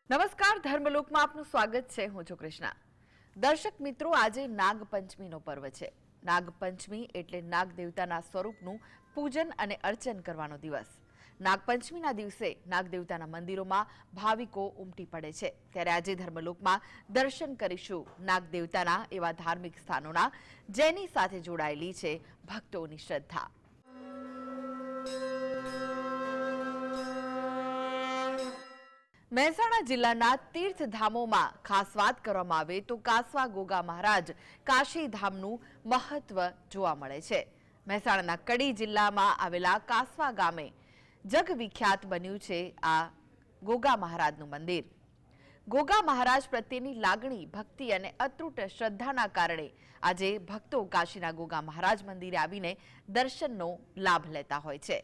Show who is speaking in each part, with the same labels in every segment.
Speaker 1: નમસ્કાર, ધર્મલોકમાં આપનું સ્વાગત છે। હું છું કૃષ્ણા। દર્શક મિત્રો, આજે નાગપંચમીનો પર્વ છે। નાગપંચમી એટલે નાગ દેવતાના સ્વરૂપનું પૂજન અને અર્ચન કરવાનો દિવસ। નાગપંચમીના દિવસે નાગદેવતાના મંદિરોમાં ભાવિકો ઉમટી પડે છે। ત્યારે આજે ધર્મલોકમાં દર્શન કરીશું નાગદેવતાના એવા ધાર્મિક સ્થાનોના, જેની સાથે જોડાયેલી છે ભક્તોની શ્રદ્ધા। મહેસાણા જિલ્લાના તીર્થધામોમાં ખાસ વાત કરવામાં આવે તો કાસવા ગોગા મહારાજ કાશીધામનું મહત્વ જોવા મળે છે। મહેસાણાના કડી જિલ્લામાં આવેલા કાસવા ગામે જગવિખ્યાત બન્યું છે આ ગોગા મહારાજનું મંદિર। ગોગા મહારાજ પ્રત્યેની લાગણી, ભક્તિ અને અતૂટ શ્રદ્ધાના કારણે આજે ભક્તો કાશીના ગોગા મહારાજ મંદિરે આવીને દર્શનનો લાભ લેતા હોય છે।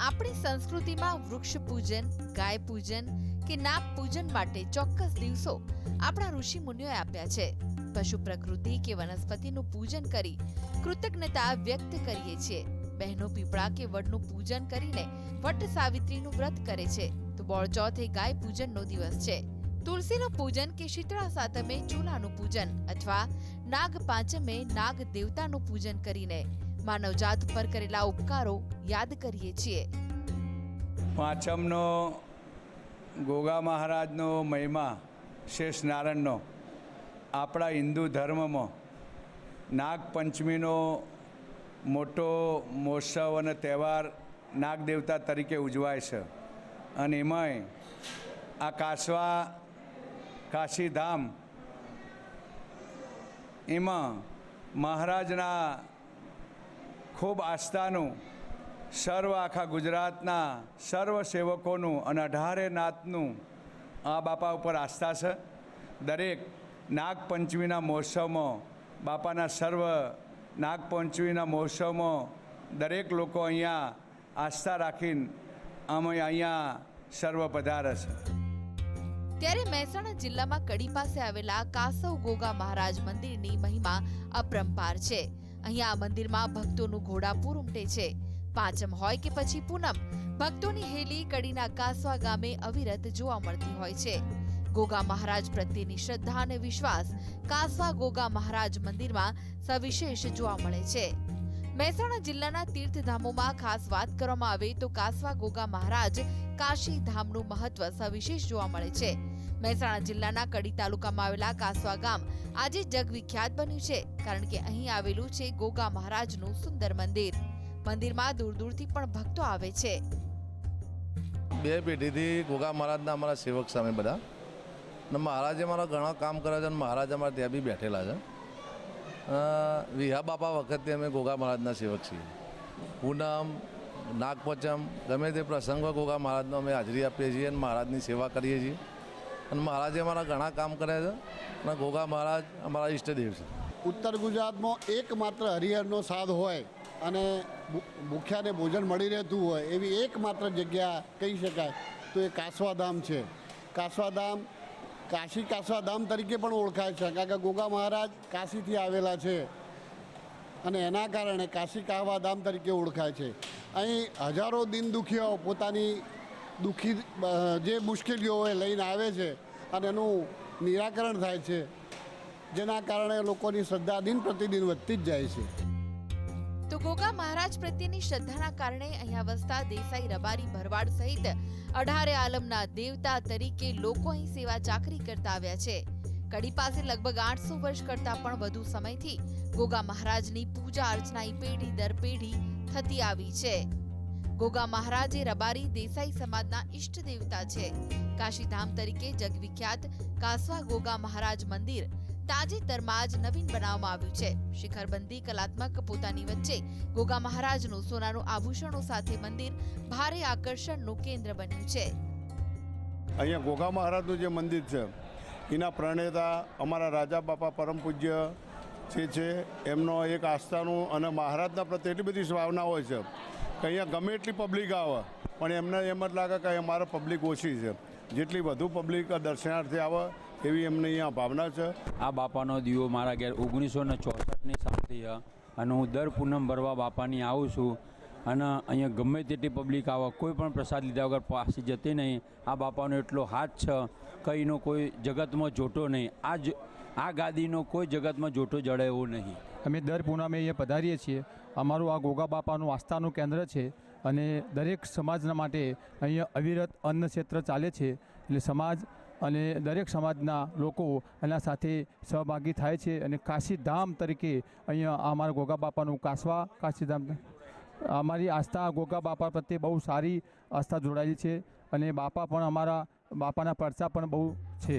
Speaker 1: આપણી સંસ્કૃતિમાં વૃક્ષ પૂજન, ગાય પૂજન કે નાગ પૂજન માટે ચોક્કસ દિવસો આપણા ઋષિ મુનિઓએ આપ્યા છે। પશુ, પ્રકૃતિ કે વનસ્પતિનું પૂજન કરી કૃતજ્ઞતા વ્યક્ત કરીએ છીએ। બહેનો પીપળા કે વડનું પૂજન કરીને વટ સાવિત્રીનું વ્રત કરે છે, તો બોળચોથ એ ગાય પૂજનનો દિવસ છે। તુલસીનું પૂજન કે શીતળા સાતમે ચૂલાનું પૂજન અથવા નાગ પાંચમે નાગ દેવતાનું પૂજન કરીને માનવજાત પર કરેલા ઉપકારો યાદ કરીએ છીએ।
Speaker 2: પાંચમનો ગોગા મહારાજનો મહિમા શેષ નારાયણનો આપણા હિન્દુ ધર્મમાં નાગપંચમીનો મોટો મહોત્સવ અને તહેવાર નાગદેવતા તરીકે ઉજવાય છે। અને એમાંય આ કાશીધામ એમાં મહારાજના ખૂબ આસ્થાનું, સર્વ આખા ગુજરાતના સર્વ સેવકોનું અને 18 નાથનું આ બાપા ઉપર આસ્થા છે। દરેક નાગપંચમીના મહોત્સવમાં બાપાના સર્વ નાગપંચમીના મહોત્સવમાં દરેક લોકો અહીંયા આસ્થા રાખીને અમે અહીંયા સર્વ પધારે છે।
Speaker 1: ત્યારે મહેસાણા જિલ્લામાં કડી પાસે આવેલા કાસવ ગોગા મહારાજ મંદિરની મહિમા અપરંપાર છે। અહીંયા આ મંદિરમાં ભક્તોનું ઘોડાપૂર ઉમટે છે। પાંચમ હોય કે પછી પૂનમ, ભક્તોની હેલી કડીના કાસવા ગામે અવિરત જોવા મળતી હોય છે। ગોગા મહારાજ પ્રત્યેની શ્રદ્ધા અને વિશ્વાસ કાસવા ગોગા મહારાજ મંદિરમાં સવિશેષ જોવા મળે છે। મહેસાણા જિલ્લાના તીર્થધામોમાં ખાસ વાત કરવામાં આવે તો કાસવા ગોગા મહારાજ કાશીધામનું મહત્વ સવિશેષ જોવા મળે છે। મહેસાણા જિલ્લાના કડી તાલુકામાં આવેલા કાસવા ગામ આજે જગવિખ્યાત બન્યું છે, કારણ કે અહીં આવેલું છે ગોગા મહારાજનું સુંદર મંદિર। મંદિરમાં દૂર દૂરથી પણ ભક્તો આવે છે।
Speaker 3: બે પેઢીથી ગોગા મહારાજના અમારા સેવક સામે બધા, અને મહારાજે મારા ઘણા કામ કર્યા છે, અને મહારાજ અમારા ત્યાં બી બેઠેલા છે। વિહા બાપા વખતથી અમે ગોગા મહારાજના સેવક છીએ। પૂનમ, નાગપંચમ, ગમે તે પ્રસંગમાં ગોગા મહારાજનો અમે હાજરી આપીએ છીએ અને મહારાજની સેવા કરીએ છીએ। અને મહારાજે અમારા ઘણા કામ કર્યા છે, અને ગોગા મહારાજ અમારા ઈષ્ટદેવ છે।
Speaker 4: ઉત્તર ગુજરાતમાં એકમાત્ર હરિહરનો સાદ હોય અને ભૂખ્યાને ભોજન મળી રહેતું હોય એવી એકમાત્ર જગ્યા કહી શકાય તો એ કાસવાધામ છે। કાસવાધામ કાસવાધામ તરીકે પણ ઓળખાય છે, કારણ કે ગોગા મહારાજ કાશીથી આવેલા છે અને એના કારણે કાસવાધામ તરીકે ઓળખાય છે। અહીં હજારો દિન દુખીઓ પોતાની જે મુશ્કેલીઓ હોય લઈને આવે છે અને એનું નિરાકરણ થાય છે, જેના કારણે લોકોની શ્રદ્ધા દિન પ્રતિદિન વધતી જ જાય છે।
Speaker 1: તો ગોગા મહારાજ પ્રત્યેની શ્રદ્ધાના કારણે અહીંયા વસતા દેસાઈ, રબારી, ભરવાડ સહિત 18 આલમના દેવતા તરીકે લોકો અહીં સેવા ચાકરી કરતા આવ્યા છે। કડી પાસે લગભગ 800 વર્ષ કરતા પણ વધુ સમયથી ગોગા મહારાજની પૂજા અર્ચના પેઢી દર પેઢી થતી આવી છે। ગોગા મહારાજ એ રબારી દેસાઈ સમાજના ઈષ્ટ દેવતા છે। કાશીધામ તરીકે જગવિખ્યાત કાસવા ગોગા મહારાજ મંદિર તાજેતરમાં જ નવીન બનાવવામાં આવ્યું છે। શિખરબંધી કલાત્મક પોતાની વચ્ચે ગોગા મહારાજનું સોનાનું આભૂષણો સાથે મંદિર ભારે આકર્ષણનું કેન્દ્ર બન્યું છે।
Speaker 4: અહીંયા ગોગા મહારાજનું જે મંદિર છે એના પ્રણેતા અમારા રાજા બાપા પરમ પૂજ્ય જે છે એમનો એક આસ્થાનું અને મહારાજના પ્રત્યે એટલી બધી ભાવના હોય છે કે અહીંયા ગમે એટલી પબ્લિક આવે પણ એમને એમ જ લાગે કે અમારા પબ્લિક ઓછી છે। જેટલી વધુ પબ્લિક દર્શનાર્થે આવે એવી એમને અહીંયા ભાવના છે।
Speaker 5: આ બાપાનો દીવો મારા ઘેર 1964ની સાલથી અને હું દર પૂનમ ભરવા બાપાની આવું છું। અને અહીંયા ગમે તેટલી પબ્લિક આવે, કોઈ પણ પ્રસાદ લીધા વગર પાછી જતી નહીં. આ બાપાનો એટલો હાથ છે, કંઈનો કોઈ જગતમાં જોટો નહીં. આ ગાદીનો કોઈ જગતમાં જોટો જડે એવું નહીં.
Speaker 6: અમે દર પૂનમે અહીંયા પધારીએ છીએ. અમારું આ ગોગા બાપાનું આસ્થાનું કેન્દ્ર છે અને દરેક સમાજના માટે અહીંયા અવિરત અન્ન ક્ષેત્ર ચાલે છે. એટલે સમાજ અને દરેક સમાજના લોકો એના સાથે સહભાગી થાય છે અને કાશીધામ તરીકે અહીંયા અમારા ગોગા બાપાનું કાશીધામ અમારી આસ્થા ગોગા બાપા પ્રત્યે બહુ સારી આસ્થા જોડાયેલી છે અને બાપા પણ અમારા બાપાના પરચા પણ બહુ છે.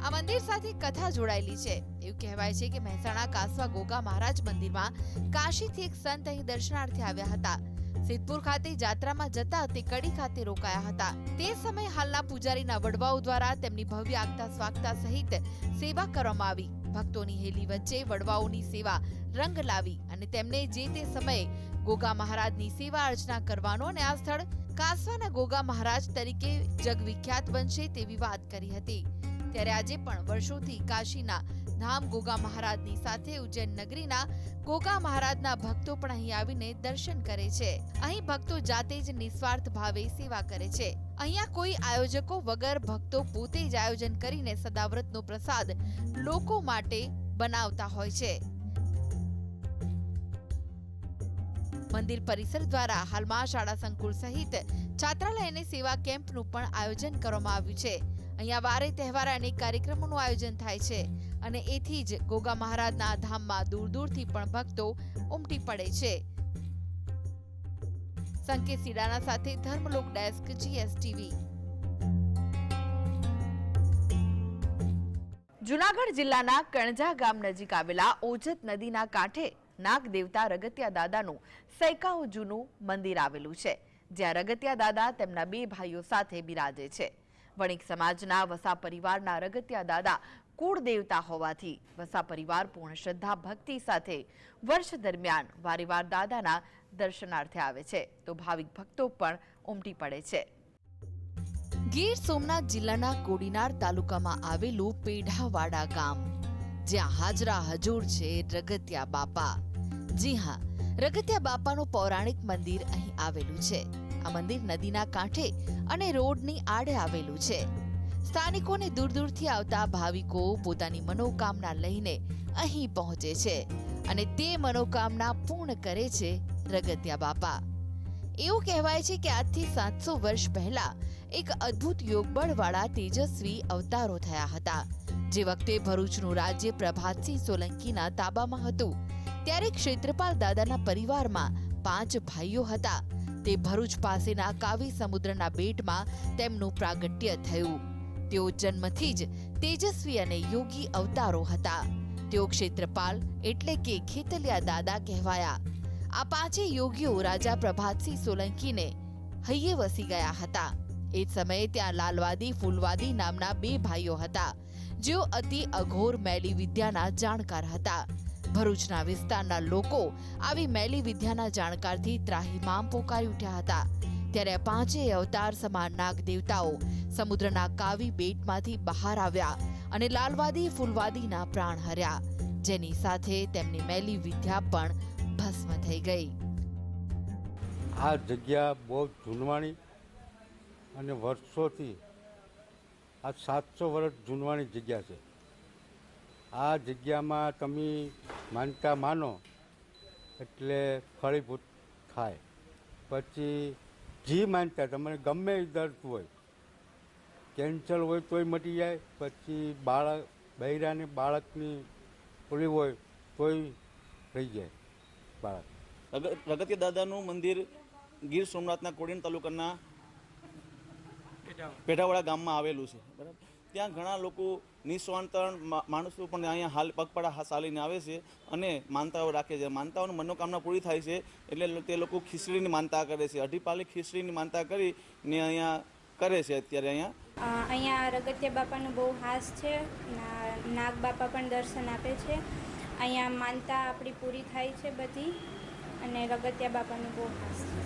Speaker 1: આ મંદિર સાથે કથા જોડાયેલી છે. એવું કહેવાય છે કે મહેસાણા કાસવા ગોગા મહારાજ મંદિરમાં કાશીથી એક સંત અહીં દર્શનાર્થે આવ્યા હતા. સિદ્ધપુર ખાતે જાત્રામાં જતા તે કડી ખાતે રોકાયા હતા. તે સમયે હાલના પૂજારીના વડવાઓ દ્વારા તેમની ભવ્ય આગતા સ્વાગતા સહિત સેવા કરવામાં આવી. ભક્તોની હેલી વચ્ચે વડવાઓની સેવા રંગ લાવી અને તેમને જે તે સમયે ગોગા મહારાજની સેવા અર્ચના કરવાનો અને આ સ્થળ કાસવાના ગોગા મહારાજ તરીકે જગવિખ્યાત બનશે તેવી વાત કરી હતી. ત્યારે આજે પણ વર્ષોથી કાશીના ધામ ગોગા મહારાજની સાથે ઉજ્જૈન નગરીના ગોગા મહારાજના ભક્તો પણ અહીં આવીને દર્શન કરે છે. અહીં ભક્તો જાતે જ નિસ્વાર્થ ભાવે સેવા કરે છે. અહીંયા કોઈ આયોજકો વગર ભક્તો પોતે જ આયોજન કરીને સદાવ્રતનો પ્રસાદ લોકો માટે બનાવતા હોય છે. મંદિર પરિસર દ્વારા હાલમાં શાળા સંકુલ સહિત છાત્રાલય અને સેવા કેમ્પનું પણ આયોજન કરવામાં આવ્યું છે. અહીંયા વારે તહેવારે અનેક કાર્યક્રમોનું આયોજન થાય છે અને એથી જ ગોગા મહારાજના ધામમાં દૂર દૂરથી પણ ભક્તો ઉમટી પડે છે. સંકેત સિડાના સાથે ધર્મલોક ડેસ્ક GSTV. જુનાગઢ જિલ્લાના કણજા ગામ નજીક આવેલા ઓજત નદીના કાંઠે નાગ દેવતા રગતિયા દાદાનું સૈકાઓ જૂનું મંદિર આવેલું છે, જ્યાં રગતિયા દાદા તેમના 2 ભાઈઓ સાથે બિરાજે છે. વણિક સમાજના વસા પરિવારના રગતિયા દાદા કુળ દેવતા હોવાથી વસા પરિવાર પૂર્ણ શ્રદ્ધા ભક્તિ સાથે વર્ષ દરમિયાન વારેવાર દાદાના દર્શનાર્થે આવે છે, તો ભાવિક ભક્તો પણ ઉમટી પડે છે. ગીર સોમનાથ જિલ્લાના કોડીનાર તાલુકામાં આવેલું પેઢાવાડા ગામ, જ્યાં હાજરા હજૂર છે રગતિયા બાપા. જી હા, રગતિયા બાપાનું પૌરાણિક મંદિર અહીં આવેલું છે. આ મંદિર નદીના કાંઠે અને રોડની આડે આવેલું છે. સ્થાનિકોને દૂર દૂરથી આવતા ભાવિકો પોતાની મનોકામના લઈને અહીં પહોંચે છે અને તે મનોકામના પૂર્ણ કરે છે રગતિયા બાપા. એવું કહેવાય છે કે આજથી 700 વર્ષ પહેલા એક અદ્ભુત યોગબળવાળા તેજસ્વી અવતારો થયા હતા. જે વખતે ભરૂચનું રાજ્ય પ્રભાતસિંહ સોલંકીના તાબામાં હતું, ત્યારે ક્ષેત્રપાલ દાદાના પરિવારમાં 5 ભાઈઓ હતા. તે ભરૂચ પાસેના કાવી સમુદ્રના બેટમાં તેમનું પ્રાગટ્ય થયું. તેઓ જન્મથી જ તેજસ્વી અને યોગી અવતારો હતા. તેઓ ક્ષેત્રપાલ એટલે કે ખેતલિયા દાદા કહેવાયા. આ 5 યોગીઓ રાજા પ્રભાતસિંહ સોલંકીને હૈયે વસી ગયા હતા. એ સમયે ત્યાં લાલવાદી ફૂલવાદી નામના 2 ભાઈઓ હતા, જેઓ અતિ અઘોર મેલી વિદ્યાના જાણકાર હતા. ભરૂચના વિસ્તારના લોકો આવી મેલી વિદ્યાના જાણકારથી ત્રાહિમામ પોકારી ઉઠ્યા હતા. ત્યારે 5 અવતાર સમાન નાગ દેવતાઓ સમુદ્રના કાવી બેટમાંથી બહાર આવ્યા અને લાલવાદી ફૂલવાદીના પ્રાણ હર્યા, જેની સાથે તેમની મેલી વિદ્યા પણ ભસ્મ થઈ ગઈ.
Speaker 7: આ જગ્યા બહુ જૂનવાણી અને વર્ષોથી આ 700 વર્ષ જૂનવાણી જગ્યા છે. આ જગ્યામાં તમે માનતા માનો એટલે ફળીભૂત થાય. પછી જે માનતા તમને ગમે એ દર્દ હોય, કેન્સર હોય તોય મટી જાય. પછી બૈરાને બાળકની ઓલી હોય તોય રહી જાય બાળક.
Speaker 8: રગતિયા દાદાનું મંદિર ગીર સોમનાથના કોડીનાર તાલુકાના પેઢાવાડા ગામમાં આવેલું છે, બરાબર. ત્યાં ઘણા લોકો નિસ્વાંતરણ માણસો પણ અહીંયા હાલ પગપાળા ચાલીને આવે છે અને માનતાઓ રાખે છે. માનતાઓની મનોકામના પૂરી થાય છે એટલે તે લોકો ખીચડીની માનતા કરે છે. 2.5 પાલી ખીચડીની માનતા કરીને અહીંયા કરે છે. અત્યારે
Speaker 9: અહીંયા રગતિયા બાપાનું બહુ હાસ છે. નાગ બાપા પણ દર્શન આપે છે. અહીંયા માનતા આપણી પૂરી થાય છે બધી, અને રગતિયા બાપાનું બહુ હાસ છે.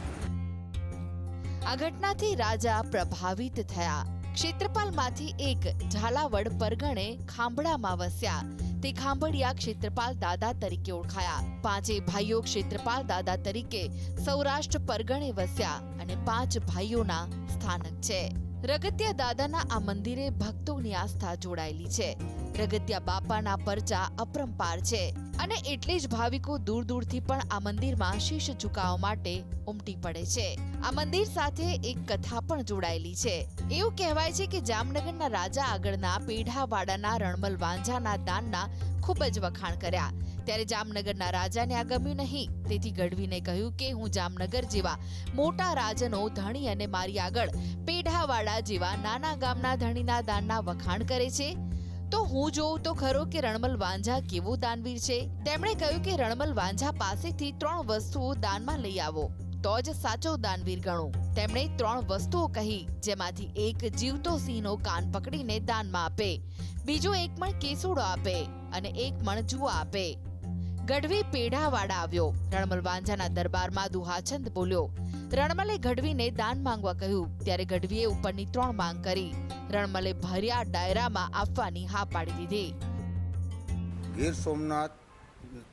Speaker 1: આ ઘટનાથી રાજા પ્રભાવિત થયા. ક્ષેત્રપાલમાંથી એક ઝાલાવડ પરગણે ખાંભડામાં વસ્યા. તે ખાંભળિયા ક્ષેત્રપાલ દાદા તરીકે ઓળખાયા. પાંચેય ભાઈઓ ક્ષેત્રપાલ દાદા તરીકે સૌરાષ્ટ્ર પરગણે વસ્યા અને 5 ભાઈઓના સ્થાનક છે. રગતિયા દાદાના આ મંદિરે ભક્તોની આસ્થા જોડાયેલી છે. રગતિયા બાપાના પરચા અપરંપાર છે અને એટલે જ ભાવિકો દૂર દૂરથી પણ આ મંદિરમાં શીશ ઝુકાવવા માટે ઉમટી પડે છે. આ મંદિર સાથે એક કથા પણ જોડાયેલી છે. એવું કહેવાય છે કે જામનગરના રાજા આગળના પેઢાવાડાના રણમલ વાંઝાના દાનના ખૂબ જ વખાણ કર્યા. ત્યારે જામનગરના રાજાને આ ગમ્યું નહીં. તેથી ગઢવીને કહ્યું કે હું જામનગર જેવા મોટા રાજનો ધણી અને મારી આગળ પેઢાવાડા જેવા નાના ગામના ધણીના દાનના વખાણ કરે છે, તો હું જોઉં તો ખરો કે રણમલ વાંઝા કેવો દાનવીર છે. તેમણે કહ્યું કે રણમલ વાંઝા પાસેથી 3 વસ્તુઓ દાનમાં લઈ આવો તો જ સાચો દાનવીર ગણું. તેમણે 3 વસ્તુઓ કહી, જેમાંથી એક જીવતો સિંહનો કાન પકડીને દાનમાં આપે, બીજો 1 મણ કેસુડો આપે અને 1 મણ જુવા આપે. ગઢવી પેઢાવાડા આવ્યો. રણમલ વાંઝાના દરબારમાં દુહાછંદ બોલ્યો. રણમલે ગઢવીને દાન માંગવા કહ્યું. ત્યારે ગઢવીએ ઉપરની 3 માંગ કરી. રણમલે ભર્યા ડાયરામાં આપવાની હા પાડી દીધી.
Speaker 10: ગીર સોમનાથ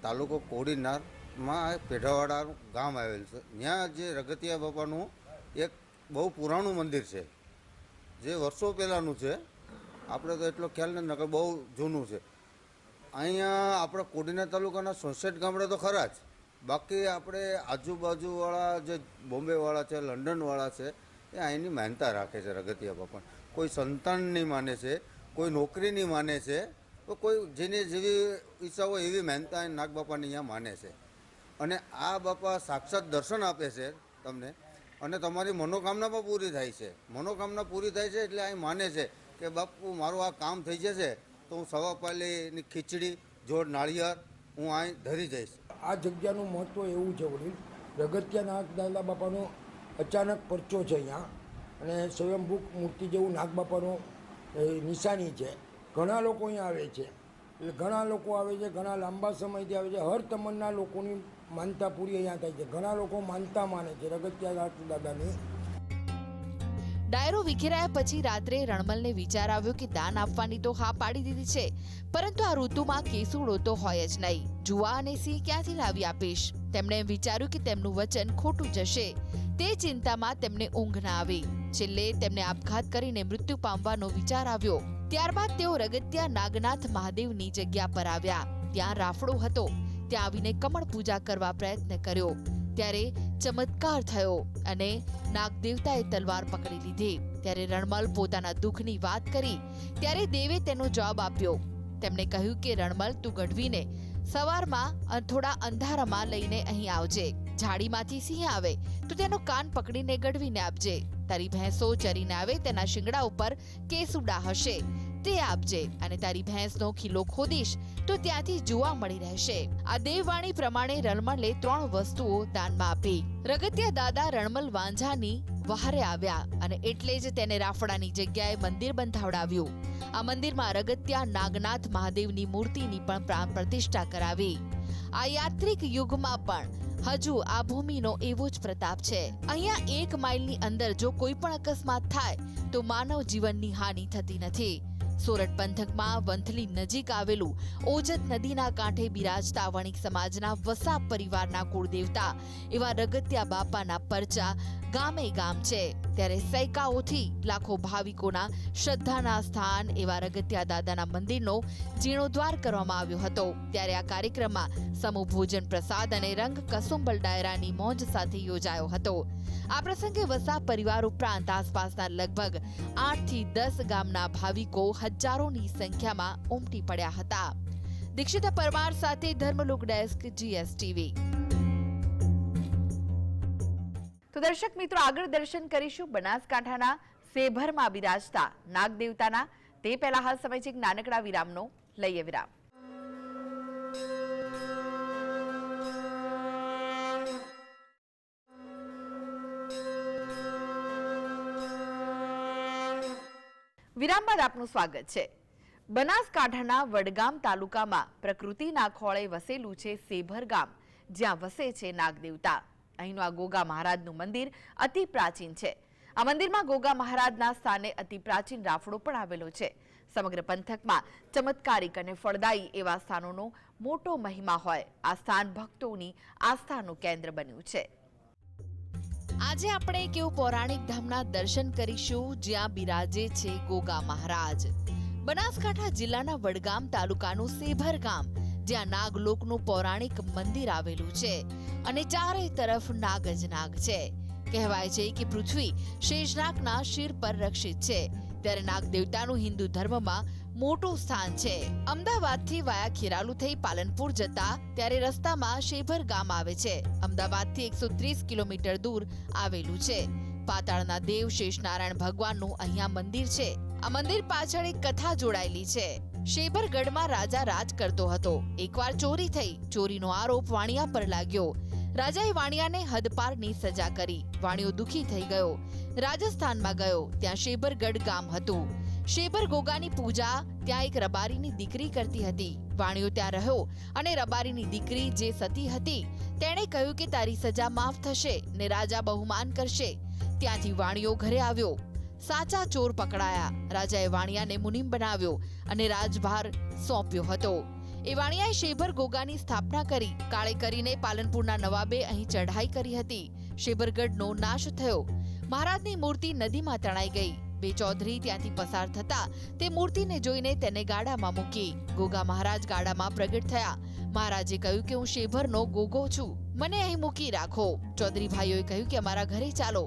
Speaker 10: તાલુકો કોડીનારમાં પેઢાવાડાનું ગામ આવેલ છે. ત્યાં જે રગતિયા બાપાનું એક બહુ પુરાણું મંદિર છે, જે વર્ષો પહેલાંનું છે. આપણે તો એટલો ખ્યાલ નથી, નકર બહુ જૂનું છે. અહીંયા આપણે કોડીનાર તાલુકાના 66 ગામડા તો ખરા જ, બાકી આપણે આજુબાજુવાળા જે બોમ્બેવાળા છે, લંડનવાળા છે, એ અહીંની માનતા રાખે છે રગતિયા બાપા. કોઈ સંતાનની માને છે, કોઈ નોકરીની માને છે, તો કોઈ જેને જેવી ઈચ્છા હોય એવી માનતા નાગ બાપાની અહીંયા માને છે. અને આ બાપા સાક્ષાત દર્શન આપે છે તમને, અને તમારી મનોકામના પણ પૂરી થાય છે. મનોકામના પૂરી થાય છે એટલે અહીં માને છે કે બાપુ મારું આ કામ થઈ જશે તો હું સવા પાલીની ખીચડી જોડ નાળિયેર હું અહીં ધરી જઈશ.
Speaker 11: આ જગ્યાનું મહત્ત્વ એવું છે વડીલ, રગતિયા નાગ દાદા બાપાનો અચાનક પરચો છે અહીંયા, અને સ્વયંભૂ મૂર્તિ જેવું નાગ બાપાનો નિશાની છે. ઘણા લોકો અહીંયા આવે છે, એટલે ઘણા લોકો આવે છે, ઘણા લાંબા સમયથી આવે છે. હર તમન્ના લોકોની માનતા પૂરી અહીંયા થાય છે. ઘણા લોકો માનતા માને છે રગતિયા નાગ દાદાની.
Speaker 1: ડાયરો વિખેરાયા પછી રાત્રે રણમલને વિચાર આવ્યો કે દાન આપવાની તો હા પાડી દીધી છે, પરંતુ આ ઋતુમાં કેસુડો તો હોય જ નહીં. જુવા અને સિંહ ક્યાંથી લાવી આપીશ? તેમણે એમ વિચાર્યું કે તેમનું વચન ખોટું જશે. તે ચિંતામાં તેમને ઊંઘ ના આવી. છેલ્લે તેમને આપઘાત કરીને મૃત્યુ પામવાનો વિચાર આવ્યો. ત્યારબાદ તેઓ રગતિયા નાગનાથ મહાદેવની જગ્યા પર આવ્યા. ત્યાં રાફડો હતો. ત્યાં આવીને કમળ પૂજા કરવા પ્રયત્ન કર્યો. ત્યારે ચમત્કાર થયો અને નાગદેવતાએ તલવાર પકડી લીધી. ત્યારે રણમલ પોતાના દુઃખની વાત કરી. ત્યારે દેવે તેનો જવાબ આપ્યો. તેમણે કહ્યું કે રણમલ, તું ગઢવીને સવારમાં થોડા અંધારામાં લઈને અહીં આવજે. ઝાડીમાંથી સિંહ આવે તો તેનો કાન પકડીને ગઢવીને આપજે. તારી ભેંસો ચરીને આવે તેના શિંગડા ઉપર કેસુડા હશે, તે આપજે. અને તારી ભેંસનો ખીલો ખોદીશ તો ત્યાંથી જોવા મળી રહેશે. આ દેવવાણી પ્રમાણે રણમલે 3 વસ્તુઓ દાનમાં આપી. રગતિયા દાદા રણમલ વાંઝાની વહારે આવ્યા અને એટલે જ તેને રાફડાની જગ્યાએ મંદિર બંધાવડાવ્યું. આ મંદિરમાં રગતિયા નાગનાથ મહાદેવની મૂર્તિની પણ પ્રાણ પ્રતિષ્ઠા કરાવી. આ યાત્રિક યુગમાં પણ હજુ આ ભૂમિનો એવો જ પ્રતાપ છે. અહીંયા 1 માઇલની અંદર જો કોઈ પણ અકસ્માત થાય તો માનવ જીવનની હાનિ થતી નથી. સોરઠ પંથકમાં વંથલી નજીક આવેલું ઓજત નદીના કાંઠે બિરાજતા વણિક સમાજના વસા પરિવારના કુળદેવતા એવા રગતિયા બાપાના પરચા ગામે ગામ છે. ત્યારે સૈકાઓથી લાખો ભાવિકોના શ્રદ્ધાના સ્થાન એવા રગતિયા દાદાના મંદિરનો જીર્ણોદ્ધાર કરવામાં આવ્યો હતો. ત્યારે આ કાર્યક્રમમાં સમૂહ ભોજન પ્રસાદ અને રંગ કસુંબલ ડાયરાની મોજ સાથે યોજાયો હતો. આ પ્રસંગે વસા પરિવાર ઉપરાંત આસપાસના લગભગ 8 થી 10 ગામના ભાવિકો હજારોની સંખ્યામાં ઉમટી પડ્યા હતા. દીક્ષિતા પરમાર સાથે ધર્મલોક ડેસ્ક GSTV. તો દર્શક મિત્રો, આગળ દર્શન કરીશું બનાસકાંઠાના સેભરમાં બિરાજતા નાગદેવતાના. તે પહેલા હાલ સમય છે એક નાનકડા વિરામનો. લઈએ વિરામ. વિરામ બાદ આપનું સ્વાગત છે. બનાસકાંઠાના વડગામ તાલુકામાં પ્રકૃતિના ખોળે વસેલું છે સેભર ગામ, જ્યાં વસે છે નાગદેવતા. અહીંનું આ ગોગા મહારાજનું મંદિર અતિ પ્રાચીન છે. આ મંદિરમાં ગોગા મહારાજના સ્થાને અતિ પ્રાચીન રાફડો પણ આવેલો છે. સમગ્ર પંથકમાં ચમત્કારિક અને ફળદાયી એવા સ્થાનોનો મોટો મહિમા હોય આ સ્થાન ભક્તોની આસ્થાનું કેન્દ્ર બન્યું છે. આજે આપણે એક એવું પૌરાણિક ધામના દર્શન કરીશું જ્યાં બિરાજે છે ગોગા મહારાજ. બનાસકાંઠા જિલ્લાના વડગામ તાલુકાનું સેભર ગામ, જ્યાં નાગલોકનું પૌરાણિક મંદિર આવેલું છે અને ચારે તરફ નાગ જ નાગ છે. કહેવાય છે કે પૃથ્વી શેષનાગના શિર પર રક્ષિત છે, ત્યારે નાગ દેવતાનું હિન્દુ ધર્મમાં મોટું સ્થાન છે. અમદાવાદથી વાયા ખેરાલુ થઈ પાલનપુર જતા ત્યારે રસ્તામાં શેભર ગામ આવે છે. અમદાવાદથી 130 કિલોમીટર દૂર આવેલું છે. પાતાળના દેવ શેષનારાયણ ભગવાનનું અહીંયા મંદિર છે. આ મંદિર પાછળ એક કથા જોડાયેલી છે. શેભરગઢમાં રાજા રાજ કરતો હતો. એકવાર ચોરી થઈ. ચોરીનો આરોપ વાણિયા પર લાગ્યો. રાજાએ વાણિયાને હદપારની સજા કરી. વાણિયો દુખી થઈ ગયો. રાજસ્થાનમાં ગયો. ત્યાં શેભરગઢ ગામ હતું. શેભર ગોગાની પૂજા ત્યાં એક રબારીની દીકરી કરતી હતી. વાણિયો ત્યાં રહ્યો અને રબારીની દીકરી જે સતી હતી તેણે કહ્યું કે તારી સજા માફ થશે ને રાજા બહુમાન કરશે. ત્યાંથી વાણિયો ઘરે આવ્યો. સાચા ચોર પકડાયા. રાજાએ વાણિયાને મુનિમ બનાવ્યો અને રાજભાર સોંપ્યો હતો. એ વાણિયાએ શેભર ગોગાની સ્થાપના કરી. કાળે કરીને પાલનપુરના નવાબે અહીં ચઢાઈ કરી હતી. શેભરગઢનો નાશ થયો. મહારાજની મૂર્તિ નદીમાં તણાઈ ગઈ. બે ચૌધરી ત્યાંથી પસાર થતા તે મૂર્તિને જોઈને તેને ગાડામાં મૂકી. ગોગા મહારાજ ગાડામાં પ્રગટ થયા. મહારાજે કહ્યું કે હું શેભરનો ગોગો છું, મને અહીં મૂકી રાખો. ચૌધરી ભાઈઓએ કહ્યું કે અમારા ઘરે ચાલો,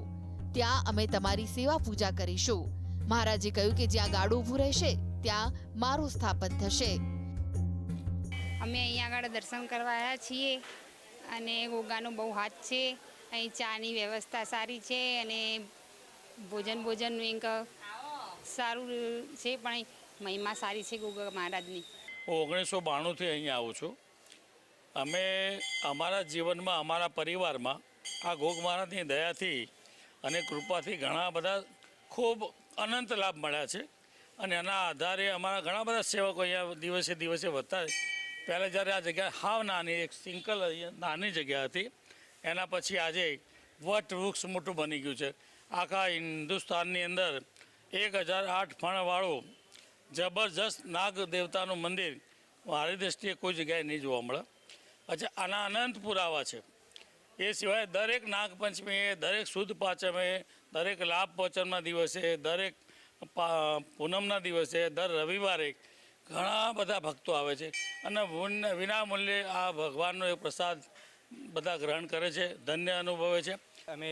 Speaker 1: ત્યાં અમે તમારી સેવા પૂજા કરીશું. મહારાજે કહ્યું કે જ્યાં ગાડું ઊભું રહેશે ત્યાં મારું સ્થાપન થશે.
Speaker 12: અમે અહીંયા આગળ દર્શન કરવા આવ્યા છીએ અને ગોગાનો બહુ હાથ છે. અહીં ચાની વ્યવસ્થા સારી છે અને ભોજનનું એક સારું છે, પણ મહિમા સારી છે ગોગા મહારાજની.
Speaker 13: હું 1992થી અહીંયા આવું છું. અમે અમારા જીવનમાં, અમારા પરિવારમાં આ ગોગ મહારાજની દયાથી અને કૃપાથી ઘણા બધા ખૂબ અનંત લાભ મળ્યા છે અને એના આધારે અમારા ઘણા બધા સેવકો અહીંયા દિવસે દિવસે વધતા. પહેલાં જ્યારે આ જગ્યા હાવ નાની, એક સિંગલ નાની જગ્યા હતી, એના પછી આજે વટ વૃક્ષ મોટું બની ગયું છે. આખા હિન્દુસ્તાનની અંદર 1008 ફણવાળું જબરજસ્ત નાગ દેવતાનું મંદિર મારી દૃષ્ટિએ કોઈ જગ્યાએ નહીં જોવા મળે. અચ્છા, આના અનંત પુરાવા છે. એ સિવાય દરેક નાગપંચમીએ, દરેક સુદ પાંચમે, દરેક લાભ પાંચમના દિવસે, દરેક પૂનમના દિવસે, દર રવિવારે ઘણા બધા ભક્તો આવે છે અને વિના મૂલ્યે આ ભગવાનનો એક પ્રસાદ બધા ગ્રહણ કરે છે, ધન્ય અનુભવે છે.
Speaker 14: અમે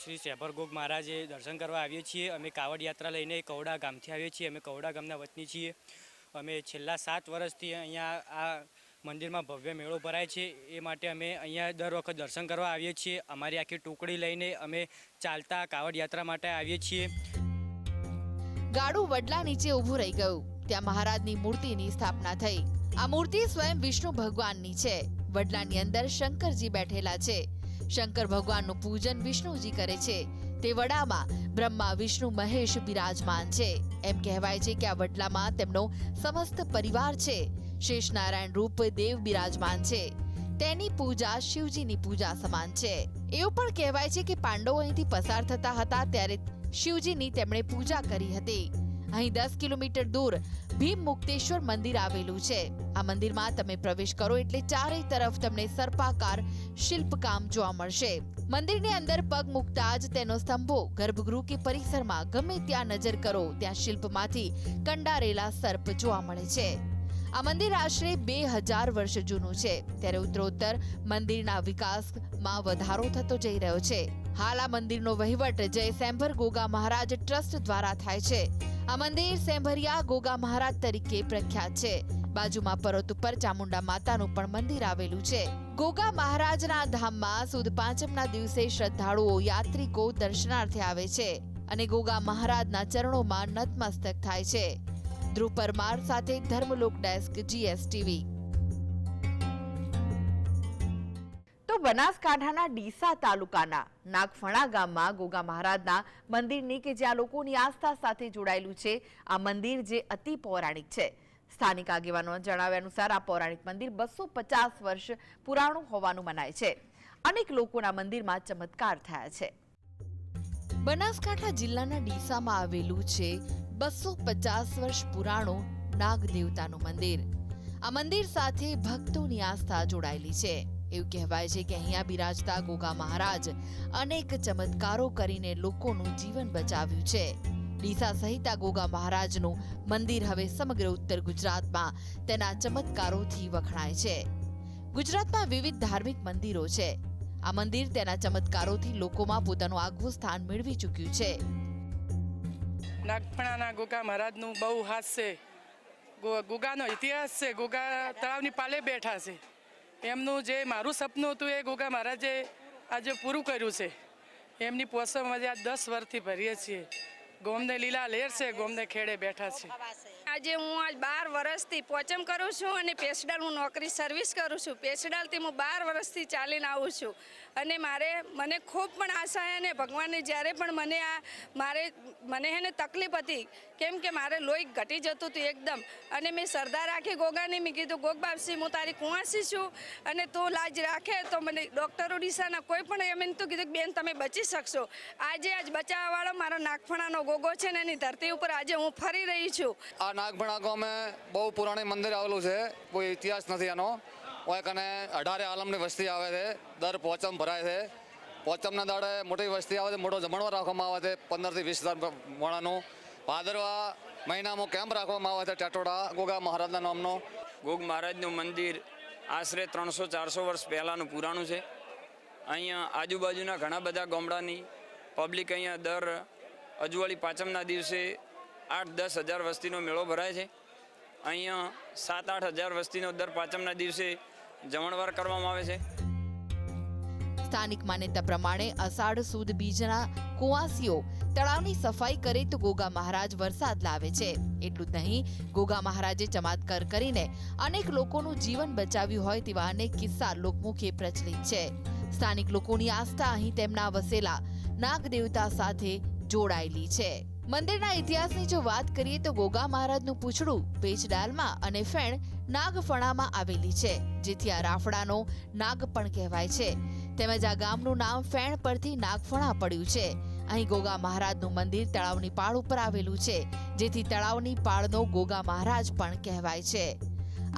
Speaker 14: શ્રી શેભર ગોગ મહારાજે દર્શન કરવા આવીએ છીએ. અમે કાવડ યાત્રા લઈને કવડા ગામથી આવીએ છીએ. અમે કવડા ગામના વતની છીએ. અમે છેલ્લા 7 વર્ષથી અહીંયા આ મંદિરમાં ભવ્ય મેળો ભરાય છે, એ માટે અમે અહીંયા દર વખત દર્શન કરવા આવીએ છીએ. અમારી આખી ટુકડી લઈને અમે ચાલતા કાવડ યાત્રા માટે આવીએ છીએ.
Speaker 1: ગાડું વડલા નીચે ઊભું રહી ગયું. ત્યાં મહારાજની મૂર્તિની સ્થાપના થઈ. આ મૂર્તિ સ્વયં વિષ્ણુ ભગવાનની છે. વડલાની અંદર શંકરજી બેઠેલા છે. શંકર ભગવાનનું પૂજન વિષ્ણુજી કરે છે. તે વડામાં બ્રહ્મા, વિષ્ણુ, મહેશ બિરાજમાન છે. એમ કહેવાય છે કે આ વડલામાં તેમનો સમસ્ત પરિવાર છે. શેષનારાયણ રૂપ દેવ બિરાજમાન છે. તેની પૂજા શિવજીની પૂજા સમાન છે. એવું પણ કહેવાય છે કે પાંડવો અહીંથી પસાર થતા હતા ત્યારે શિવજીની તેમણે પૂજા કરી હતી. અહીં 10 કિલોમીટર દૂર ભીમ મુક્તેશ્વર મંદિર આવેલું છે. આ મંદિરમાં તમે પ્રવેશ કરો એટલે ચારે તરફ તમને સર્પાકાર શિલ્પકામ જોવા મળશે. મંદિરની અંદર પગ મૂકતા જ તેનો સ્તંભો, ગર્ભગૃહ કે પરિસરમાં ગમે ત્યાં નજર કરો ત્યાં શિલ્પમાંથી કંડારેલા સર્પ જોવા મળે છે. આ મંદિર આશરે 2000 વર્ષ જૂનું છે. ત્યારે ઉત્તરોત્તર મંદિરના વિકાસમાં વધારો થતો જઈ રહ્યો છે. હાલ આ મંદિરનો વહીવટ જય સેંભર ગોગા મહારાજ ટ્રસ્ટ દ્વારા થાય છે. આ મંદિર સેંભરિયા ગોગા મહારાજ તરીકે પ્રખ્યાત છે. બાજુમાં પર્વત ઉપર ચામુંડા માતાનું પણ મંદિર આવેલું છે. ગોગા મહારાજના ધામમાં સુદ પાંચમના દિવસે શ્રદ્ધાળુઓ, યાત્રિકો દર્શનાર્થે આવે છે અને ગોગા મહારાજના ચરણોમાં નતમસ્તક થાય છે. ધ્રુવ પરમાર સાથે ધર્મલોક ડેસ્ક, GSTV. તો બનાસકાંઠાના ડીસા તાલુકાના નાગફણા ગામમાં ગોગા મહારાજના મંદિરની કે જ્યાં લોકોની આસ્થા સાથે જોડાયેલું છે આ મંદિર જે અતિ પૌરાણિક છે. સ્થાનિક આગેવાનો જણાવ્યા અનુસાર આ પૌરાણિક મંદિર 250 વર્ષ પુરાણું હોવાનું મનાય છે. અનેક લોકોના મંદિરમાં ચમત્કાર થયા છે. બનાસકાંઠા જિલ્લાના ડીસામાં આવેલું છે 250 વર્ષ પુરાણું નાગ દેવતાનું મંદિર. આ મંદિર સાથે ભક્તોની આસ્થા જોડાયેલી છે. એવું કહેવાય છે કે અહીંયા બિરાજતા ગોગા મહારાજ અનેક ચમત્કારો કરીને લોકોનું જીવન બચાવ્યું છે. ડીસા સહિત આ ગોગા મહારાજનું મંદિર હવે સમગ્ર ઉત્તર ગુજરાતમાં તેના ચમત્કારોથી વખણાય છે. ગુજરાતમાં વિવિધ ધાર્મિક મંદિરો છે. આ મંદિર તેના ચમત્કારોથી લોકોમાં પોતાનું આગવું સ્થાન મેળવી ચૂક્યું છે.
Speaker 15: નાગફણાના ગોગા મહારાજનું બહુ હાસ છે. ગોગાનો ઇતિહાસ છે. ગોગા તળાવની પાલે બેઠા છે. એમનું જે મારું સપનું હતું એ ગોગા મહારાજે આજે પૂરું કર્યું છે. એમની પોસમાં આજે 10 વર્ષથી ભરીએ છીએ. ગોમને લીલા લેર છે, ગોમને ખેડે બેઠા છે.
Speaker 16: આજે હું આજ 12 વર્ષથી પોચમ કરું છું અને પેસડાલ હું નોકરી સર્વિસ કરું છું. પેસડાલથી હું 12 વર્ષથી ચાલીને આવું છું અને મને ખૂબ પણ આશા છે અને ભગવાને જ્યારે પણ મને એને તકલીફ હતી કેમ કે મારે લોહી ઘટી જતું હતું એકદમ અને મેં શ્રદ્ધા રાખી ગોગાને. મેં કીધું ગોગ બાપસી હું તારી કુંવાસી છું અને તું લાજ રાખે તો મને ડૉક્ટરો ડીસાના કોઈ પણ એમ તો કીધું બેન તમે બચી શકશો. આજે બચાવવાવાળો મારો નાગફણાનો ગોગો છે ને એની ધરતી ઉપર આજે હું ફરી રહી છું.
Speaker 17: આ નાગફણા ગામે બહુ પુરાણી મંદિર આવેલું છે. કોઈ ઇતિહાસ નથી એનો. ઓય કને 18 આલમની વસ્તી આવે છે. દર પોચમ ભરાય છે. પોચમના દાડે મોટી વસ્તી આવે છે. મોટો જમણવાર રાખવામાં આવે છે 15 થી 20 માણસનું. ભાદરવા મહિનામાં કેમ્પ રાખવામાં આવે છે ટેટોડા ગોગા મહારાજના નામનો.
Speaker 18: ગોગ મહારાજનું મંદિર આશરે 300-400 વર્ષ પહેલાંનું પુરાણું છે. અહીંયા આજુબાજુના ઘણા બધા ગામડાની પબ્લિક અહીંયા દર અજવાળી પાંચમના દિવસે 8-10 હજાર વસ્તીનો મેળો ભરાય છે. અહીંયા 7-8 હજાર વસ્તીનો દર પાંચમના દિવસે જમણવાર કરવામાં આવે છે.
Speaker 1: સ્થાનિક માન્યતા પ્રમાણે અષાઢ સુદ બીજના કુંવાસીઓ તળાવની સફાઈ કરે તો ગોગા મહારાજ વરસાદ લાવે છે. એટલું જ નહીં, ગોગા મહારાજે ચમત્કાર કરીને અનેક લોકોનું જીવન બચાવ્યું હોય તેવા અનેક કિસ્સા લોકમુખે પ્રચલિત છે. સ્થાનિક લોકોની આસ્થા અહીં તેમના વસેલા નાગ દેવતા સાથે જોડાયેલી છે. મંદિરના ઇતિહાસની જો વાત કરીએ તો ગોગા મહારાજનું પૂંછડું પેચડાલમાં અને ફેણ નાગફણામાં આવેલી છે, જેથી આ રાફડાનો નાગ પણ કહેવાય છે. તેમજ આ ગામનું નામ ફેણ પરથી નાગફણા પડ્યું છે. અહીં ગોગા મહારાજનું મંદિર તળાવની પાળ ઉપર આવેલું છે, જેથી તળાવની પાળનો ગોગા મહારાજ પણ કહેવાય છે.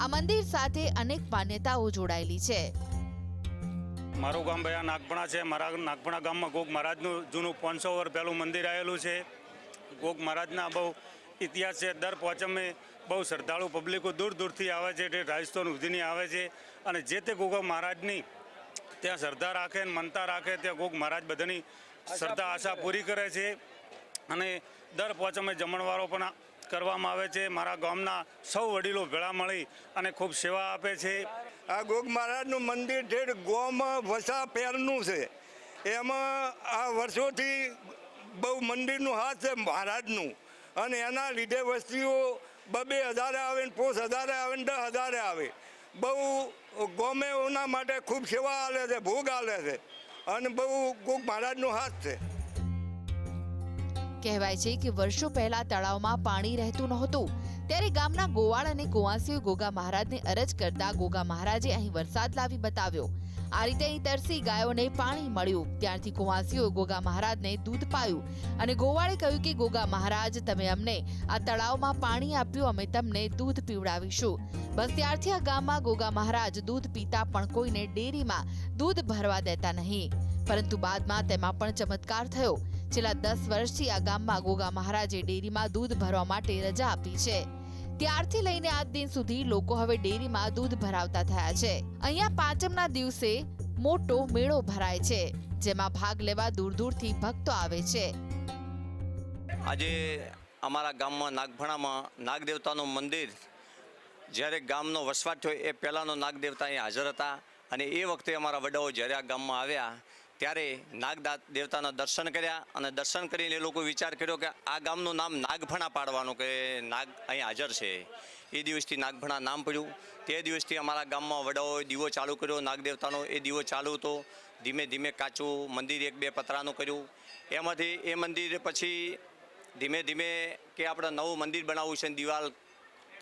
Speaker 1: આ મંદિર સાથે અનેક માન્યતાઓ જોડાયેલી છે.
Speaker 19: મારું ગામ ભાઈ નાગપણા છે. મારા નાગપણા ગામમાં ગોગ મહારાજનું જૂનું 500 વર્ષ પહેલું મંદિર આવેલું છે. ગોગ મહારાજના બહુ ઇતિહાસ છે. દર પોચમે બહુ શ્રદ્ધાળુ પબ્લિકો દૂર દૂરથી આવે છે, તે રાજસ્થાન સુધીની આવે છે અને જે તે ગોગા મહારાજની ત્યાં શ્રદ્ધા રાખે ને મનતા રાખે ત્યાં ગોગ મહારાજ બધાની શ્રદ્ધા આશા પૂરી કરે છે અને દર પોચમે જમણવારો પણ કરવામાં આવે છે. મારા ગામના સૌ વડીલો ભેળા મળી અને ખૂબ સેવા આપે છે.
Speaker 20: આ ગોગ મહારાજનું મંદિર ઠેઠ ગોમાં વસા પહેરનું છે. એમાં આ વર્ષોથી બહુ મંદિરનું હાથ છે મહારાજનું અને એના લીધે વસ્તીઓ 2,000 આવે ને 5,000 આવે ને 10,000 આવે. બહુ ગોમેઓના માટે ખૂબ સેવા આલે છે, ભોગ આલે છે અને બહુ ગોગ મહારાજનો હાથ છે.
Speaker 1: કહેવાય છે કે વર્ષો પહેલા તળાવમાં પાણી રહેતું નહોતું, ત્યારે ગામના ગોવાળ અને કુંવાસીઓ ગોગા મહારાજને અરજ કરતા ગોગા મહારાજે અહીં વરસાદ લાવી બતાવ્યો. આ રીતે અહીં તરસી ગાયોને પાણી મળ્યું. ત્યારથી કુંવાસીઓ ગોગા મહારાજને દૂધ પાયું અને ગોવાળે કહ્યું કે ગોગા મહારાજ તમે અમને આ તળાવમાં પાણી આપ્યું, અમે તમને દૂધ પીવડાવીશું. બસ ત્યારથી આ ગામમાં ગોગા મહારાજ દૂધ પીતા પણ કોઈને ડેરીમાં દૂધ ભરવા દેતા નહીં. પરંતુ બાદમાં તેમાં પણ ચમત્કાર થયો. છેલ્લા 10 વર્ષથી આ ગામમાં ગોગા મહારાજે ડેરીમાં દૂધ ભરવા માટે રજા આપી છે. ત્યારથી લઈને આજ દિન સુધી લોકો હવે ડેરીમાં દૂધ ભરાવતા થયા છે. અહીંયા પાંચમના દિવસે મોટો મેળો ભરાય છે, જેમાં ભાગ લેવા દૂર દૂરથી ભક્તો આવે છે.
Speaker 21: આજે અમારા ગામમાં નાગફણામાં નાગદેવતાનું મંદિર જ્યારે ગામનો વસવાટ થયો એ પહેલાંનો નાગદેવતા અહીં હાજર હતા અને એ વખતે અમારા વડાઓ જ્યારે આ ગામમાં આવ્યા ત્યારે નાગ દેવતાના દર્શન કર્યા અને દર્શન કરીને એ લોકો વિચાર કર્યો કે આ ગામનું નામ નાગફણા પાડવાનું, કે નાગ અહીં હાજર છે. એ દિવસથી નાગફણા નામ પડ્યું. તે દિવસથી અમારા ગામમાં વડાઓએ દીવો ચાલુ કર્યો નાગદેવતાનો. એ દીવો ચાલુ હતો. ધીમે ધીમે કાચું મંદિર 1-2 પતરાનું કર્યું. એમાંથી એ મંદિર પછી ધીમે ધીમે કે આપણે નવું મંદિર બનાવવું છે, દિવાલ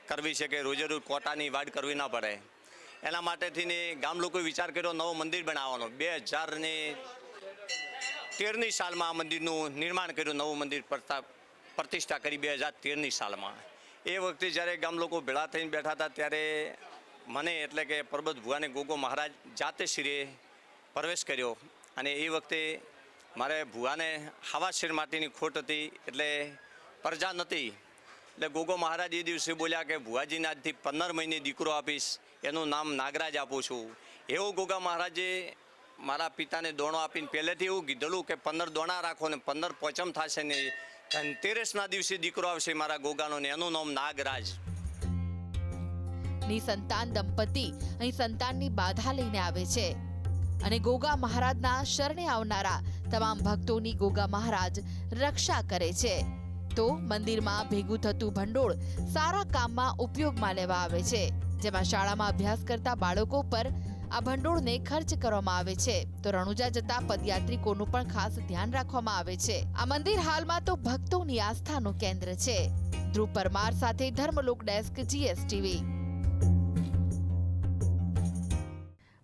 Speaker 21: કરવી છે કે રોજે રોજ કોટાની વાડ કરવી ના પડે, એના માટેથી ગામ લોકોએ વિચાર કર્યો નવું મંદિર બનાવવાનો. 2013ની સાલમાં આ મંદિરનું નિર્માણ કર્યું, નવું મંદિર પ્રતિષ્ઠા કરી 2013ની સાલમાં. એ વખતે જ્યારે ગામ લોકો ભેળા થઈને બેઠા હતા ત્યારે મને એટલે કે પરબત ભુવાને ગોગો મહારાજ જાતે શિરે પ્રવેશ કર્યો અને એ વખતે મારે ભુવાને હાવા શેર માટીની ખોટ હતી એટલે પ્રજા નહોતી એટલે ગોગો મહારાજ એ દિવસે બોલ્યા કે ભુવાજીને આજથી 15 મહિને દીકરો આપીશ, એનું નામ નાગરાજ આપું છું. એવું ગોગા મહારાજે મારા પિતાને દોણો આપીને પહેલેથી એવું કીધેલું કે 15 દોણા રાખો ને 15 પોચમ થશે ને ધનતેરસના દિવસે દીકરો આવશે મારા ગોગાનો ને એનું નામ નાગરાજ.
Speaker 1: નિસંતાન દંપતી અહીં સંતાનની બાધા લઈને આવે છે અને ગોગા મહારાજના શરણે આવનારા તમામ ભક્તોની ગોગા મહારાજ રક્ષા કરે છે. તો મંદિરમાં ભેગું થતું ભંડોળ સારા કામમાં ઉપયોગમાં લેવા આવે છે, જેમાં શાળામાં અભ્યાસ કરતા બાળકો પર આ ભંડોળને ખર્ચ કરવામાં આવે છે. તો રણુજા જતા પદયાત્રિકોનું પણ ખાસ ધ્યાન રાખવામાં આવે છે. આ મંદિર હાલમાં તો ભક્તોની આસ્થાનું કેન્દ્ર છે. ધ્રુવ પરમાર સાથે ધર્મલોક ડેસ્ક GSTV.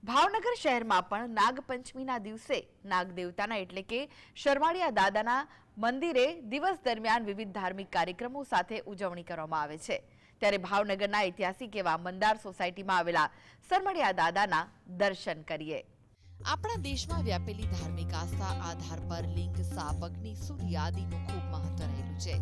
Speaker 1: ભાવનગર શહેરમાં પણ નાગપંચમીના દિવસે નાગદેવતાના એટલે કે શરમાળિયા દાદાના મંદિરે દિવસ દરમિયાન વિવિધ ધાર્મિક કાર્યક્રમો સાથે ઉજવણી કરવામાં આવે છે. ત્યારે ભાવનગરના ઐતિહાસિક એવા મંદાર સોસાયટીમાં આવેલા શરમાળિયા દાદાના દર્શન કરીએ. આપણા દેશમાં વ્યાપેલી ધાર્મિક આસ્થા આધાર પર લિંગ, સાપ, અગ્નિ, સૂર્ય આદિનું ખૂબ મહત્વ રહેલું છે.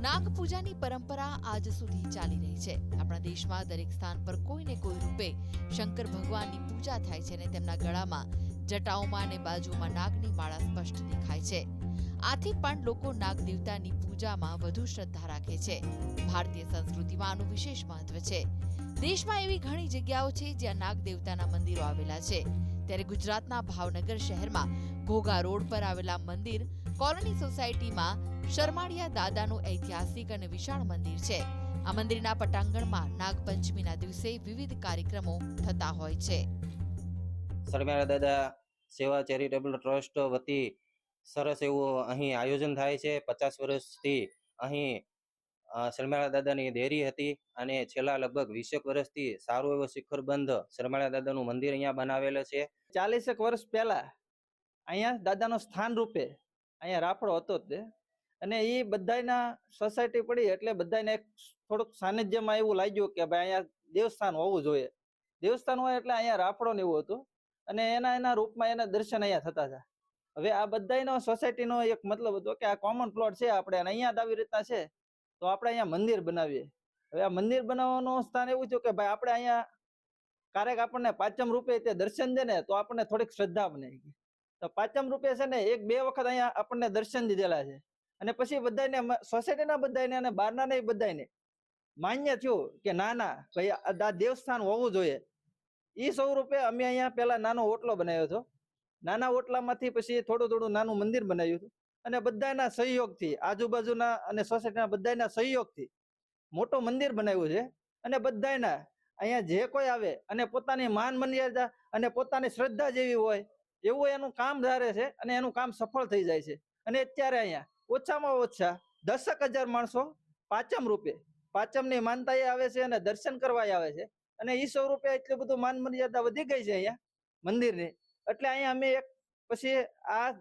Speaker 1: નાગ પૂજાની પરંપરા આજ સુધી ચાલી રહી છે. આપણા દેશમાં દરેક સ્થાન પર કોઈને કોઈ રૂપે શંકર ભગવાનની પૂજા થાય છે અને તેમના ગળામાં, જટાઓમાં અને બાજુમાં નાગની માળા સ્પષ્ટ દેખાય છે. આથી પણ લોકો નાગ દેવતાની પૂજામાં વધુ શ્રદ્ધા રાખે છે. ભારતીય સંસ્કૃતિમાં આનું વિશેષ મહત્વ છે. દેશમાં એવી ઘણી જગ્યાઓ છે જ્યાં નાગ દેવતાના મંદિરો આવેલા છે. ત્યારે ગુજરાતના ભાવનગર શહેરમાં ઘોઘા રોડ પર આવેલા મંદિર કોલોની સોસાયટીમાં શરમાળિયા દાદાનું ઐતિહાસિક અને વિશાળ મંદિર છે. આ મંદિરના પટાંગણમાં નાગપંચમીના દિવસે વિવિધ કાર્યક્રમો થતા હોય છે.
Speaker 2: શરમાળિયા દાદા સેવા ચેરિટેબલ ટ્રસ્ટ વતી સરસ એવું અહીં આયોજન થાય છે. 50 વર્ષથી અહીં શરમાળિયા દાદાની દેરી હતી અને છેલ્લા લગભગ 20 વર્ષથી સારું એવું શિખરબંધ શરમાળિયા દાદાનું મંદિર અહીંયા બનાવેલું છે.
Speaker 22: 40 વર્ષ પહેલા અહીંયા દાદાનો સ્થાન રૂપે અહીંયા રાફડો હતો જ અને એ બધાના સોસાયટી પડી એટલે બધાને થોડુંક સાનિધ્યમાં એવું લાગ્યું કે ભાઈ અહીંયા દેવસ્થાન હોવું જોઈએ. દેવસ્થાન હોય એટલે અહીંયા રાફડો ને એવું હતું અને એના રૂપમાં એના દર્શન અહીંયા થતા હતા. હવે આ બધાનો સોસાયટીનો એક મતલબ હતો કે આ કોમન પ્લોટ છે આપણે અને અહીંયા આવી રીતના છે તો આપણે અહીંયા મંદિર બનાવીએ. હવે આ મંદિર બનાવવાનું સ્થાન એવું થયું કે ભાઈ આપણે અહીંયા ક્યારેક આપણને 5મ રૂપે તે દર્શન દે ને તો આપણને થોડીક શ્રદ્ધા બને. તો 5મ રૂપે છે ને 1-2 વખત અહીંયા આપણને દર્શન દીધેલા છે અને પછી બધાને સોસાયટીના બધાને અને બહારના ને બધાને માન્ય થયું કે ના ભાઈ આ દેવસ્થાન હોવું જોઈએ. એ સ્વરૂપે અમે અહીંયા પેલા નાનો ઓટલો બનાવ્યો હતો. નાના ઓટલામાંથી પછી થોડું નાનું મંદિર બનાવ્યું હતું અને બધાના સહયોગથી આજુબાજુના અને સોસાયટીના બધાના સહયોગથી મોટું મંદિર બનાવ્યું છે અને બધાના અહીંયા જે કોઈ આવે અને પોતાની માન મર્યાદા અને પોતાની શ્રદ્ધા જેવી હોય એવું એનું કામ ધારે છે અને એનું કામ સફળ થઈ જાય છે. અને અત્યારે અહીંયા ઓછામાં ઓછા 10,000 માણસો 5મ રૂપે 5મની માનતાએ આવે છે અને દર્શન કરવા આવે છે અને એ સ્વરૂપે એટલું બધું માન મર્યાદા વધી ગઈ છે અહીંયા મંદિરની. એટલે અહીંયા અમે એક પછી આ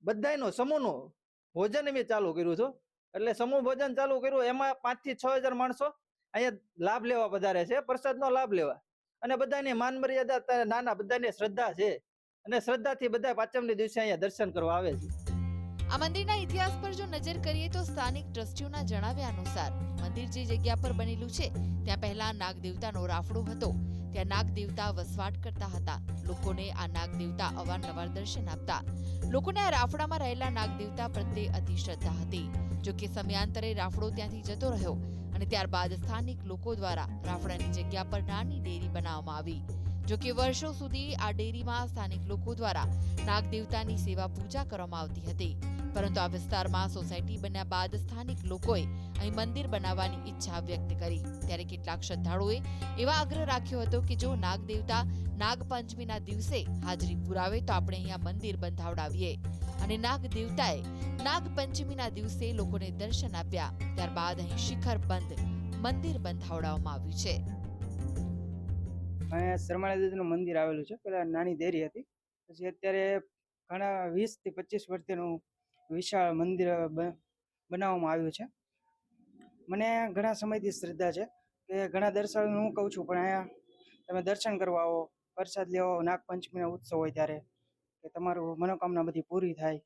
Speaker 22: બધાનું સમૂહનું ભોજન અમે ચાલુ કર્યું હતું. એટલે સમૂહ ભોજન ચાલુ કર્યું એમાં 5 થી 6,000 માણસો અહીંયા લાભ લેવા પધારે છે, પ્રસાદનો લાભ લેવા. અને બધાની માન મર્યાદા નાના બધાની શ્રદ્ધા છે અને શ્રદ્ધાથી બધા 5મના દિવસે અહીંયા દર્શન કરવા આવે છે.
Speaker 1: આ મંદિરના ઇતિહાસ પર જો નજર કરીએ તો સ્થાનિક ટ્રસ્ટીઓના જણાવ્યા અનુસાર મંદિર જે જગ્યા પર બનેલું છે ત્યાં પહેલા નાગદેવતાનો રાફડો હતો. ત્યાં નાગદેવતા વસવાટ કરતા હતા. લોકોને આ નાગદેવતા અવારનવાર દર્શન આપતા. લોકોને આ રાફડામાં રહેલા નાગદેવતા પ્રત્યે અતિ શ્રદ્ધા હતી. જો કે સમયાંતરે રાફડો ત્યાંથી જતો રહ્યો અને ત્યારબાદ સ્થાનિક લોકો દ્વારા રાફડાની જગ્યા પર નાની ડેરી બનાવવામાં આવી. જો કે વર્ષો સુધી આ ડેરીમાં સ્થાનિક લોકો દ્વારા નાગદેવતાની સેવા પૂજા કરવામાં આવતી હતી. પરંતુ આ વિસ્તારમાં સોસાયટી બન્યા બાદ સ્થાનિક લોકોએ અહીં મંદિર બનાવવાની ઈચ્છા વ્યક્ત કરી. ત્યારે કેટલાક શ્રદ્ધાળુઓએ એવા આગ્રહ રાખ્યો હતો કે જો નાગદેવતા નાગપંચમીના દિવસે હાજરી પુરાવે તો આપણે અહીંયા મંદિર બંધાવડાવીએ. અને નાગદેવતાએ નાગપંચમીના દિવસે લોકોને દર્શન આપ્યા. ત્યારબાદ અહીં શિખરબંધ મંદિર બંધાવડાવવામાં આવ્યું છે.
Speaker 22: અહીંયા શરમાળિયા દાદાનું મંદિર આવેલું છે. પેલા નાની દેરી હતી, પછી અત્યારે ઘણા 20 થી 25 વર્ષનું વિશાળ મંદિર
Speaker 3: બનાવવામાં આવ્યું છે. મને ઘણા સમયથી શ્રદ્ધા છે કે ઘણા દર્શકોને હું કહું છું, પણ અહીંયા તમે દર્શન કરવા આવો, પ્રસાદ લેવા આવો, નાગપંચમીનો ઉત્સવ હોય ત્યારે, કે તમારું મનોકામના બધી પૂરી થાય.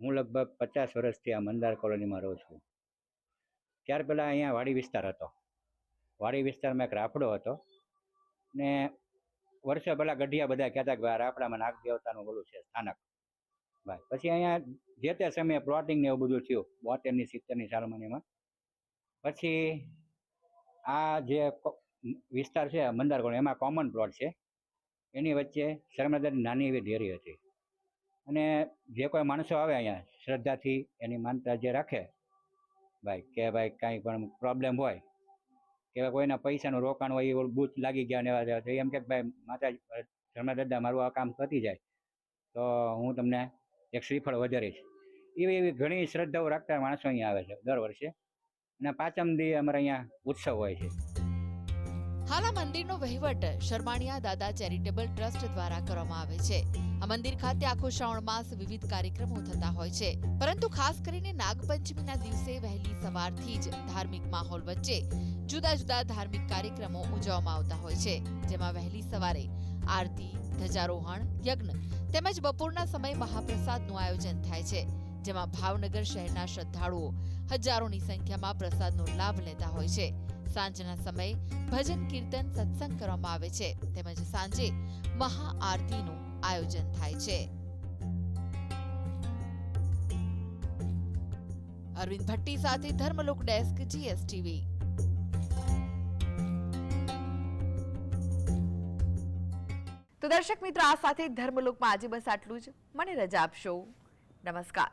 Speaker 4: હું લગભગ 50 વર્ષથી આ મંદાર કોલોનીમાં રહું છું. ત્યાર પહેલાં અહીંયા વાડી વિસ્તાર હતો. વાડી વિસ્તારમાં એક રાફડો હતો ને વર્ષો પહેલાં ગઢિયા બધા કહેતા કે આ રાફડામાં નાગ દેવતાનું બોલું છે સ્થાનક. ભાઈ પછી અહીંયા જે તે સમયે પ્લોટિંગ ને એવું બધું થયું 72ની 70ની સાલમાં એમાં. પછી આ જે વિસ્તાર છે મંદાર કોલોની એમાં કોમન પ્લોટ છે. એની વચ્ચે શર્માદાની નાની એવી ડેરી હતી અને જે કોઈ માણસો આવે અહીંયા શ્રદ્ધાથી એની માનતા જે રાખે ભાઈ કે ભાઈ કાંઈ પણ પ્રોબ્લેમ હોય કે કોઈના પૈસાનું રોકાણ હોય એ બૂથ લાગી ગયા ને એવા તો એમ કે ભાઈ માતાજી શર્માદાદા મારું આ કામ પતી જાય તો હું તમને એક શ્રીફળ વધારીશ. એવી ઘણી શ્રદ્ધાઓ રાખતા માણસો અહીંયા આવે છે દર વર્ષે અને પાંચમ દી અમારે અહીંયા ઉત્સવ હોય છે.
Speaker 1: હાલ આ મંદિરનો વહીવટ શરમાણિયા દાદા ચેરિટેબલ ટ્રસ્ટ દ્વારા કરવામાં આવે છે. આ મંદિર ખાતે આખો શ્રાવણ માસ વિવિધ કાર્યક્રમો થતા હોય છે, પરંતુ ખાસ કરીને નાગપંચમીના દિવસે વહેલી સવારથી જ ધાર્મિક માહોલ વચ્ચે જુદા જુદા ધાર્મિક કાર્યક્રમો ઉજવવામાં આવતા હોય છે, જેમાં વહેલી સવારે આરતી, ધ્વજારોહણ, યજ્ઞ તેમજ બપોરના સમયે મહાપ્રસાદનું આયોજન થાય છે, જેમાં ભાવનગર શહેરના શ્રદ્ધાળુઓ હજારોની સંખ્યામાં પ્રસાદનો લાભ લેતા હોય છે. સાંજના સમયે ભજન કીર્તન સત્સંગ કરવામાં આવે છે તેમજ સાંજે મહાઆરતીનું આયોજન થાય છે. અરવિંદ ભટ્ટી સાથે ધર્મલોક ડેસ્ક GSTV. તો દર્શક મિત્રો, આ સાથે ધર્મલોકમાં આજે બસ આટલું જ. મને રજા આપશો. નમસ્કાર.